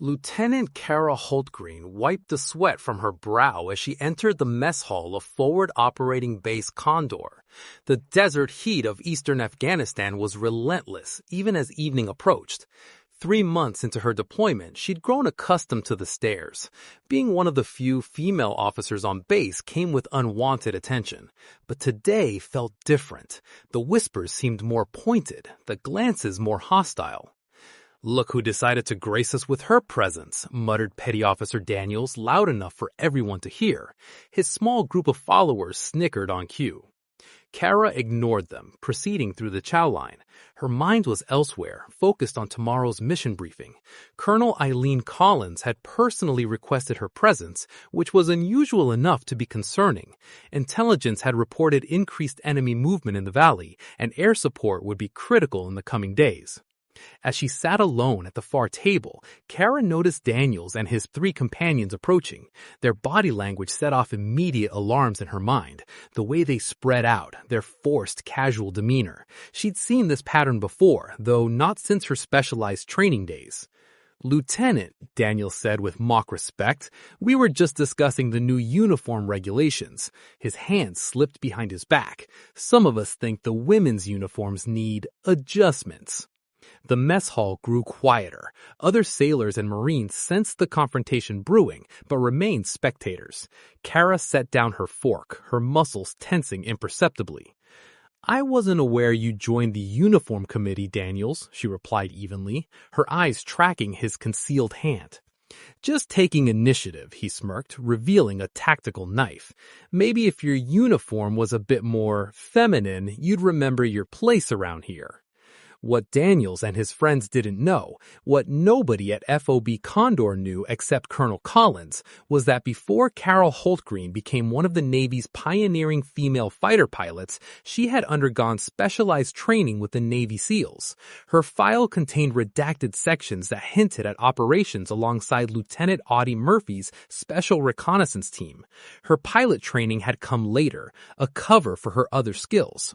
Lieutenant Kara Holtgreen wiped the sweat from her brow as she entered the mess hall of Forward Operating Base Condor. The desert heat of eastern Afghanistan was relentless, even as evening approached. 3 months into her deployment, she'd grown accustomed to the stares. Being one of the few female officers on base came with unwanted attention. But today felt different. The whispers seemed more pointed, the glances more hostile. "Look who decided to grace us with her presence," muttered Petty Officer Daniels loud enough for everyone to hear. His small group of followers snickered on cue. Kara ignored them, proceeding through the chow line. Her mind was elsewhere, focused on tomorrow's mission briefing. Colonel Eileen Collins had personally requested her presence, which was unusual enough to be concerning. Intelligence had reported increased enemy movement in the valley, and air support would be critical in the coming days. As she sat alone at the far table, Kara noticed Daniels and his 3 companions approaching. Their body language set off immediate alarms in her mind. The way they spread out, their forced, casual demeanor. She'd seen this pattern before, though not since her specialized training days. "Lieutenant," Daniels said with mock respect, "we were just discussing the new uniform regulations." His hand slipped behind his back. "Some of us think the women's uniforms need adjustments." The mess hall grew quieter. Other sailors and Marines sensed the confrontation brewing, but remained spectators. Kara set down her fork, her muscles tensing imperceptibly. "I wasn't aware you joined the uniform committee, Daniels," she replied evenly, her eyes tracking his concealed hand. "Just taking initiative," he smirked, revealing a tactical knife. "Maybe if your uniform was a bit more feminine, you'd remember your place around here." What Daniels and his friends didn't know, what nobody at FOB Condor knew except Colonel Collins, was that before Carol Holtgreen became one of the Navy's pioneering female fighter pilots, she had undergone specialized training with the Navy SEALs. Her file contained redacted sections that hinted at operations alongside Lieutenant Audie Murphy's Special Reconnaissance Team. Her pilot training had come later, a cover for her other skills.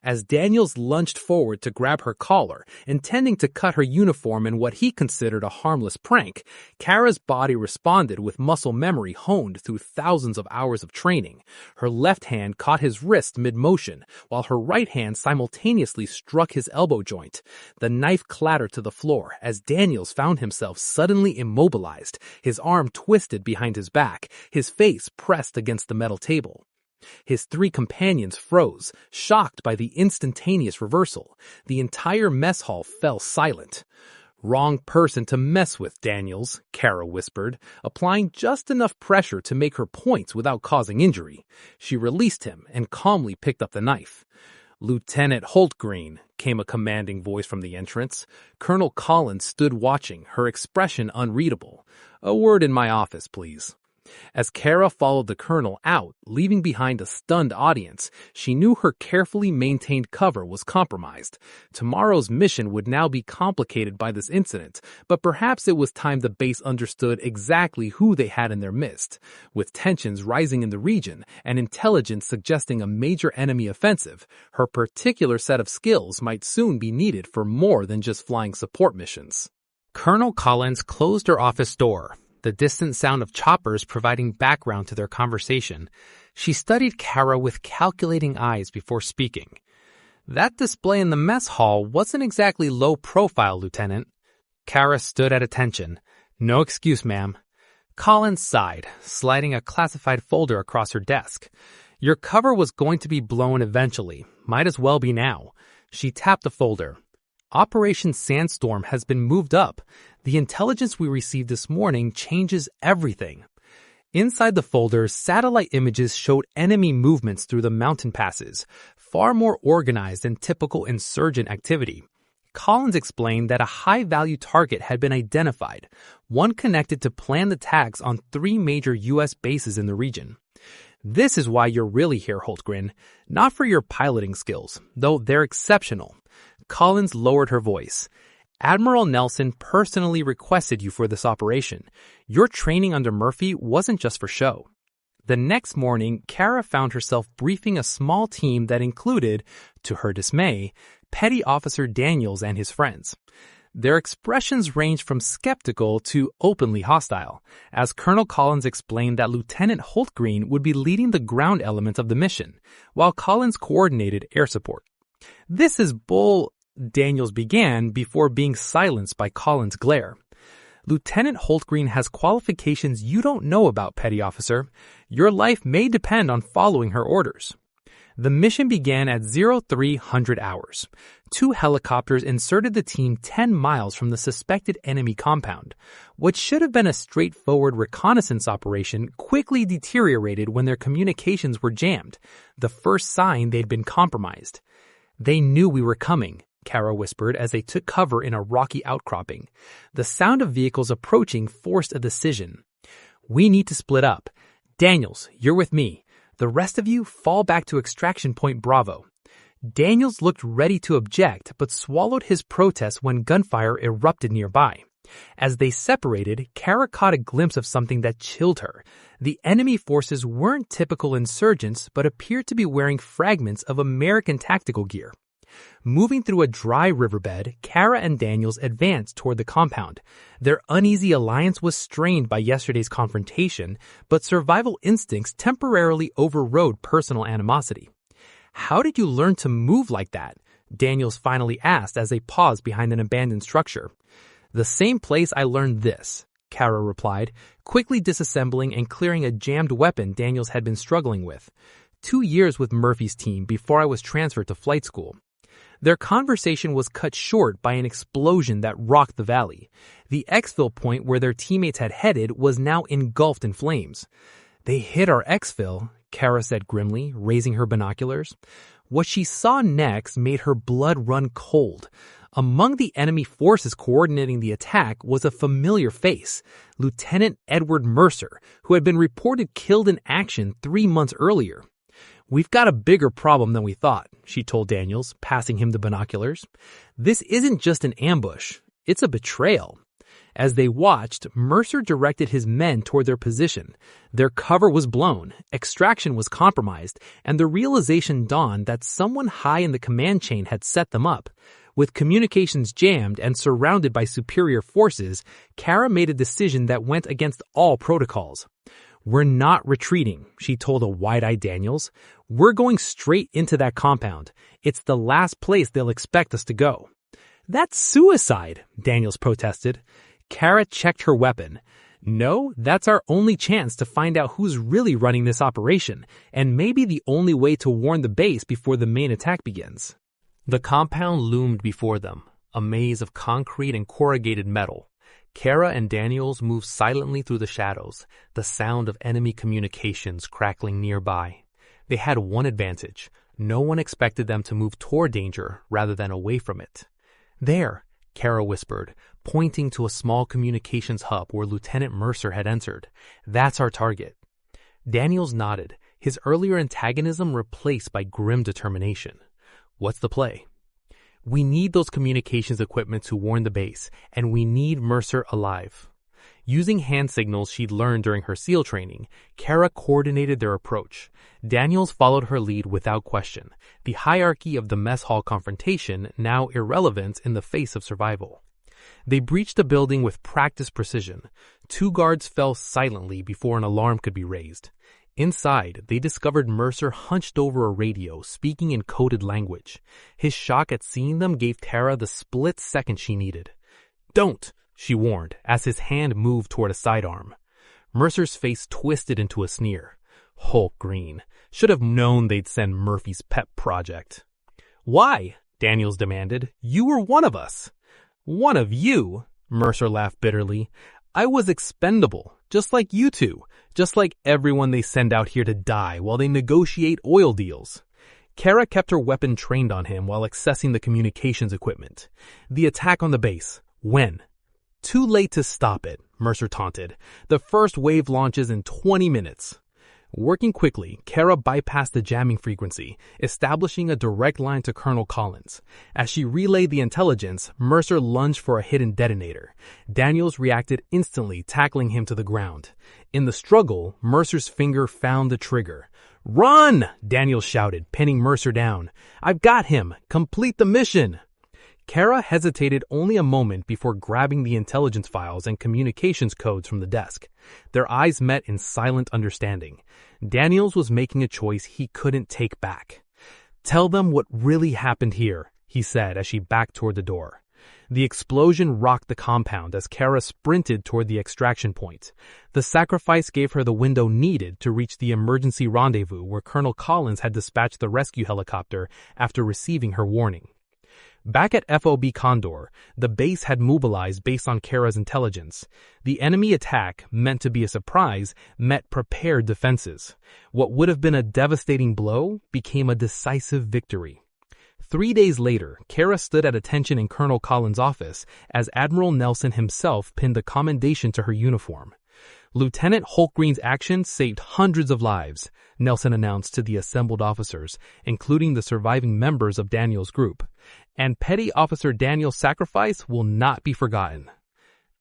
As Daniels lunged forward to grab her collar, intending to cut her uniform in what he considered a harmless prank, Kara's body responded with muscle memory honed through thousands of hours of training. Her left hand caught his wrist mid-motion, while her right hand simultaneously struck his elbow joint. The knife clattered to the floor as Daniels found himself suddenly immobilized, his arm twisted behind his back, his face pressed against the metal table. His 3 companions froze, shocked by the instantaneous reversal. The entire mess hall fell silent. "Wrong person to mess with, Daniels," Kara whispered, applying just enough pressure to make her points without causing injury. She released him and calmly picked up the knife. "Lieutenant Holtgreen," came a commanding voice from the entrance. Colonel Collins stood watching, her expression unreadable. "A word in my office, please." As Kara followed the colonel out, leaving behind a stunned audience, she knew her carefully maintained cover was compromised. Tomorrow's mission would now be complicated by this incident, but perhaps it was time the base understood exactly who they had in their midst. With tensions rising in the region and intelligence suggesting a major enemy offensive, her particular set of skills might soon be needed for more than just flying support missions. Colonel Collins closed her office door, the distant sound of choppers providing background to their conversation. She studied Kara with calculating eyes before speaking. "That display in the mess hall wasn't exactly low profile, Lieutenant." Kara stood at attention. "No excuse, ma'am." Collins sighed, sliding a classified folder across her desk. "Your cover was going to be blown eventually. Might as well be now." She tapped the folder. "Operation Sandstorm has been moved up. The intelligence we received this morning changes everything." Inside the folder, satellite images showed enemy movements through the mountain passes, far more organized than typical insurgent activity. Collins explained that a high-value target had been identified, one connected to planned attacks on 3 major U.S. bases in the region. "This is why you're really here, Holtgren. Not for your piloting skills, though they're exceptional." Collins lowered her voice. "Admiral Nelson personally requested you for this operation. Your training under Murphy wasn't just for show." The next morning, Kara found herself briefing a small team that included, to her dismay, Petty Officer Daniels and his friends. Their expressions ranged from skeptical to openly hostile, as Colonel Collins explained that Lieutenant Holtgreen would be leading the ground element of the mission, while Collins coordinated air support. "This is bull," Daniels began before being silenced by Collins' glare. "Lieutenant Holtgreen has qualifications you don't know about, petty officer. Your life may depend on following her orders." The mission began at 0300 hours. 2 helicopters inserted the team 10 miles from the suspected enemy compound. What should have been a straightforward reconnaissance operation quickly deteriorated when their communications were jammed, the first sign they'd been compromised. "They knew we were coming," Kara whispered as they took cover in a rocky outcropping. The sound of vehicles approaching forced a decision. "We need to split up. Daniels, you're with me. The rest of you fall back to extraction point Bravo." Daniels looked ready to object, but swallowed his protest when gunfire erupted nearby. As they separated, Kara caught a glimpse of something that chilled her. The enemy forces weren't typical insurgents, but appeared to be wearing fragments of American tactical gear. Moving through a dry riverbed, Kara and Daniels advanced toward the compound. Their uneasy alliance was strained by yesterday's confrontation, but survival instincts temporarily overrode personal animosity. "How did you learn to move like that?" Daniels finally asked as they paused behind an abandoned structure. "The same place I learned this," Kara replied, quickly disassembling and clearing a jammed weapon Daniels had been struggling with. 2 years with Murphy's team before I was transferred to flight school." Their conversation was cut short by an explosion that rocked the valley. The exfil point where their teammates had headed was now engulfed in flames. "They hit our exfil," Kara said grimly, raising her binoculars. What she saw next made her blood run cold. Among the enemy forces coordinating the attack was a familiar face, Lieutenant Edward Mercer, who had been reported killed in action 3 months earlier. "We've got a bigger problem than we thought," she told Daniels, passing him the binoculars. "This isn't just an ambush, it's a betrayal." As they watched, Mercer directed his men toward their position. Their cover was blown, extraction was compromised, and the realization dawned that someone high in the command chain had set them up. With communications jammed and surrounded by superior forces, Kara made a decision that went against all protocols. "We're not retreating," she told a wide-eyed Daniels. "We're going straight into that compound. It's the last place they'll expect us to go." "That's suicide," Daniels protested. Kara checked her weapon. "No, that's our only chance to find out who's really running this operation, and maybe the only way to warn the base before the main attack begins." The compound loomed before them, a maze of concrete and corrugated metal. Kara and Daniels moved silently through the shadows, the sound of enemy communications crackling nearby. They had one advantage. No one expected them to move toward danger rather than away from it. "There," Kara whispered, pointing to a small communications hub where Lieutenant Mercer had entered. "That's our target." Daniels nodded, his earlier antagonism replaced by grim determination. "What's the play?" "We need those communications equipment to warn the base, and we need Mercer alive." Using hand signals she'd learned during her SEAL training, Kara coordinated their approach. Daniels followed her lead without question, the hierarchy of the mess hall confrontation now irrelevant in the face of survival. They breached the building with practiced precision. 2 guards fell silently before an alarm could be raised. Inside, they discovered Mercer hunched over a radio, speaking in coded language. His shock at seeing them gave Kara the split second she needed. "Don't!" she warned, as his hand moved toward a sidearm. Mercer's face twisted into a sneer. Holtgreen. Should have known they'd send Murphy's pet project. "Why?" Daniels demanded. "You were one of us." "One of you?" Mercer laughed bitterly. "I was expendable, just like you two, just like everyone they send out here to die while they negotiate oil deals." Kara kept her weapon trained on him while accessing the communications equipment. "The attack on the base. When?" "Too late to stop it," Mercer taunted. "The first wave launches in 20 minutes. Working quickly, Kara bypassed the jamming frequency, establishing a direct line to Colonel Collins. As she relayed the intelligence, Mercer lunged for a hidden detonator. Daniels reacted instantly, tackling him to the ground. In the struggle, Mercer's finger found the trigger. "Run!" Daniels shouted, pinning Mercer down. "I've got him! Complete the mission!" Kara hesitated only a moment before grabbing the intelligence files and communications codes from the desk. Their eyes met in silent understanding. Daniels was making a choice he couldn't take back. "Tell them what really happened here," he said as she backed toward the door. The explosion rocked the compound as Kara sprinted toward the extraction point. The sacrifice gave her the window needed to reach the emergency rendezvous where Colonel Collins had dispatched the rescue helicopter after receiving her warning. Back at FOB Condor, the base had mobilized based on Kara's intelligence. The enemy attack, meant to be a surprise, met prepared defenses. What would have been a devastating blow became a decisive victory. 3 days later, Kara stood at attention in Colonel Collins' office as Admiral Nelson himself pinned a commendation to her uniform. "Lieutenant Holtgreen's actions saved hundreds of lives," Nelson announced to the assembled officers, including the surviving members of Daniel's group. "And Petty Officer Daniel's sacrifice will not be forgotten."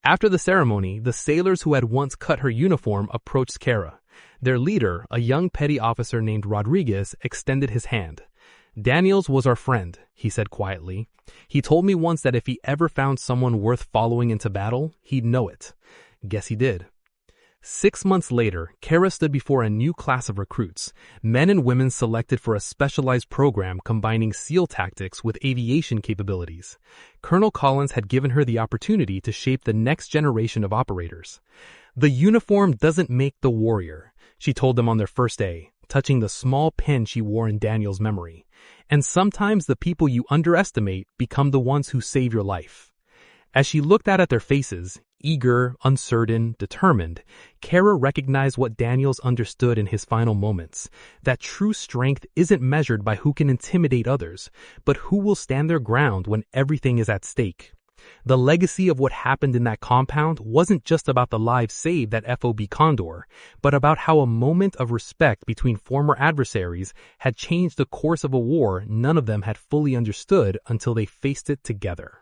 After the ceremony, the sailors who had once cut her uniform approached Kara. Their leader, a young petty officer named Rodriguez, extended his hand. "Daniels was our friend," he said quietly. "He told me once that if he ever found someone worth following into battle, he'd know it. Guess he did." 6 months later, Kara stood before a new class of recruits, men and women selected for a specialized program combining SEAL tactics with aviation capabilities. Colonel Collins had given her the opportunity to shape the next generation of operators. "The uniform doesn't make the warrior," she told them on their first day, touching the small pin she wore in Daniel's memory. "And sometimes the people you underestimate become the ones who save your life." As she looked out at their faces, eager, uncertain, determined, Kara recognized what Daniels understood in his final moments, that true strength isn't measured by who can intimidate others, but who will stand their ground when everything is at stake. The legacy of what happened in that compound wasn't just about the lives saved at FOB Condor, but about how a moment of respect between former adversaries had changed the course of a war none of them had fully understood until they faced it together.